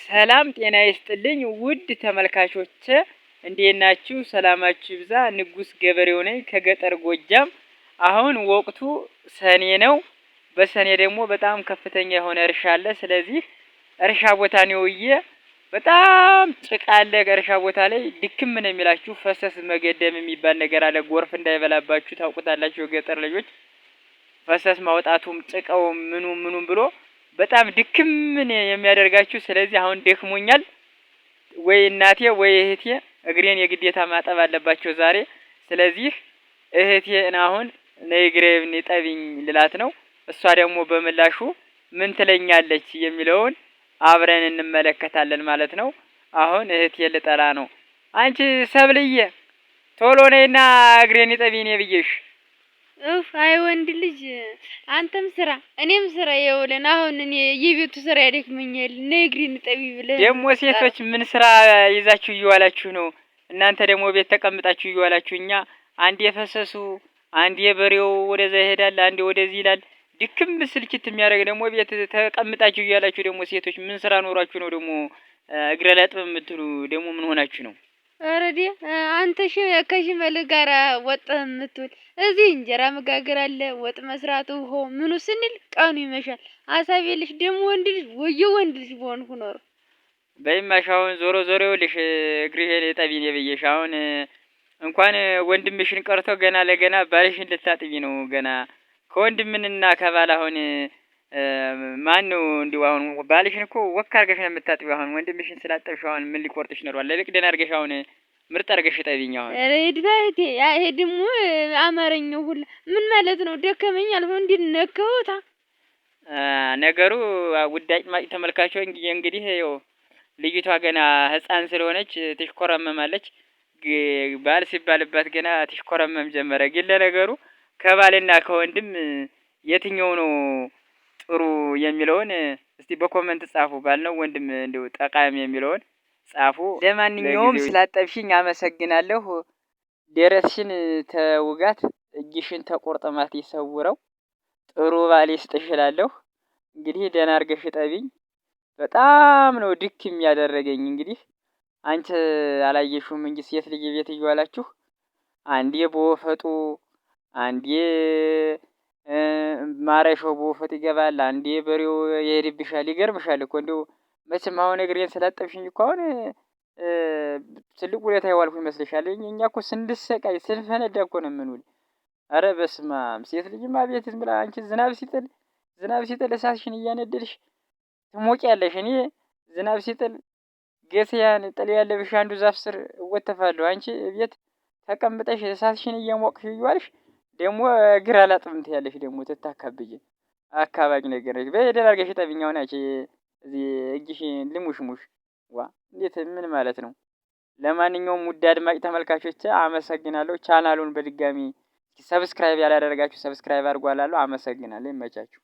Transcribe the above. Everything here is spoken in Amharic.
ሰላም ጤና ይስጥልኝ ውድ ተመልካቾቼ እንዴት ናችሁ? ሰላማችሁ ይብዛ። ንጉስ ገበሬው ነኝ ከገጠር ጎጃም። አሁን ወቅቱ ሰኔ ነው። በሰኔ ደግሞ በጣም ከፍተኛ የሆነ እርሻ አለ። ስለዚህ እርሻ ቦታ ነው በጣም ጭቃ አለ። እርሻ ቦታ ላይ ድክም ነው የሚላችሁ። ፈሰስ መገደም የሚባል ነገር አለ። ጎርፍ እንዳይበላባችሁ ታውቁታላችሁ የገጠር ልጆች። ፈሰስ ማውጣቱም ጭቃውም ምኑም ብሎ በጣም ድክም የሚያደርጋችሁ። ስለዚህ አሁን ደክሞኛል። ወይ እናቴ ወይ እህቴ እግሬን የግዴታ ማጠብ አለባቸው ዛሬ። ስለዚህ እህቴን አሁን ነይ እግሬን እጠቢኝ ልላት ነው። እሷ ደግሞ በምላሹ ምን ትለኛለች የሚለውን አብረን እንመለከታለን ማለት ነው። አሁን እህቴን ልጠራ ነው። አንቺ ሰብልዬ ቶሎ ነይና እግሬን እጠቢኝ ብዬሽ። አይ ወንድ ልጅ አንተም ስራ እኔም ስራ የውለን። አሁን እኔ የቤቱ ስራ ያደክመኛል። ነግሪን ጠቢ ብለህ ደግሞ ሴቶች ምን ስራ ይዛችሁ እየዋላችሁ ነው? እናንተ ደግሞ ቤት ተቀምጣችሁ እየዋላችሁ። እኛ አንዴ የፈሰሱ አንዴ በሬው ወደዛ ይሄዳል፣ አንዴ ወደዚህ ይላል። ድክም ስልችት የሚያደርግ ደግሞ ቤት ተቀምጣችሁ እያላችሁ ደግሞ ሴቶች ምን ስራ ኖራችሁ ነው ደግሞ እግረ ላጥብ የምትሉ? ደግሞ ምን ሆናችሁ ነው? አረዲ አንተ ከሽመል ጋር ወጥ የምትውል እዚህ እንጀራ መጋገር አለ፣ ወጥ መስራቱ ምኑ ስንል ቀኑ ይመሻል። አሳብ የለሽ ደግሞ ወንድ ልጅ ወንድ ልጅ በሆንኩ ኖሮ በይማሻውን ዞሮ ይኸውልሽ እግርህን እጠቢኝ ብዬሽ። አሁን እንኳን ወንድምሽን ቀርቶ ገና ለገና ባልሽን ልታጥቢ ነው። ገና ከወንድምንና ከባል አሁን ማን ነው እንዲው? አሁን ባልሽን እኮ ወክ አድርገሽ ነው የምታጥቢው። አሁን ወንድምሽን ስላጠብሽ አሁን ምን ሊቆርጥሽ ነው? ለልቅ ደህና አድርገሽ አሁን ምርጥ አድርገሽ ጠቢኝ። አሁን እድባቴ ይሄ ደግሞ አማርኛው ሁላ ምን ማለት ነው? ደከመኝ አልፎ እንዲነከውታ ነገሩ ውዳጭ ማጭ ተመልካቾች እንግዲህ ይኸው ልጅቷ ገና ህፃን ስለሆነች ትሽኮረመማለች። ባል ሲባልባት ገና ትሽኮረመም ጀመረ። ግን ለነገሩ ከባልና ከወንድም የትኛው ነው ጥሩ የሚለውን እስቲ በኮሜንት ጻፉ። ባል ነው ወንድም እንደው ጠቃሚ የሚለውን ጻፉ። ለማንኛውም ስላጠብሽኝ አመሰግናለሁ። ደረትሽን ተውጋት፣ እጅሽን ተቆርጥማት ይሰውረው። ጥሩ ባል ይስጥሽ እላለሁ። እንግዲህ ደህና አድርገሽ ጠቢኝ። በጣም ነው ድክም ያደረገኝ። እንግዲህ አንቺ አላየሽውም እንጂ ሴት ልጅ ቤት እየዋላችሁ አንዴ በወፈጡ አንዴ ማረሻው በወፈጥ ይገባል፣ አንዴ በሬው ይሄድብሻል። ይገርምሻል እኮ እንደው መቼም አሁን እግሬን ስላጠብሽኝ እኮ አሁን ትልቅ ውለታ የዋልኩ ይመስልሻል? እኛ እኮ ስንሰቃይ ስንፈነዳ እኮ ነው የምንውል። አረ በስመ አብ! ሴት ልጅማ ቤት ዝም ብላ አንቺ ዝናብ ሲጥል እሳትሽን እያነደድሽ ትሞቂያለሽ። እኔ ዝናብ ሲጥል ገስያን ጥል ያለብሽ አንዱ ዛፍ ስር እወተፋለሁ። አንቺ ቤት ተቀምጠሽ እሳትሽን እየሞቅሽ እየዋልሽ ደግሞ እግር አላጥብም ትያለሽ። ደግሞ ትታካብጂ አካባቢ ነገር ነሽ። በደህና አድርገሽ ጠቢኝ። አሁን አንቺ እዚህ እጅሽ ልሙሽሙሽ ዋ እንዴት ምን ማለት ነው? ለማንኛውም ውድ አድማጭ ተመልካቾች አመሰግናለሁ። ቻናሉን በድጋሚ ሰብስክራይብ ያላደረጋችሁ ሰብስክራይብ አድርጓላለሁ። አመሰግናለሁ። ይመቻችሁ።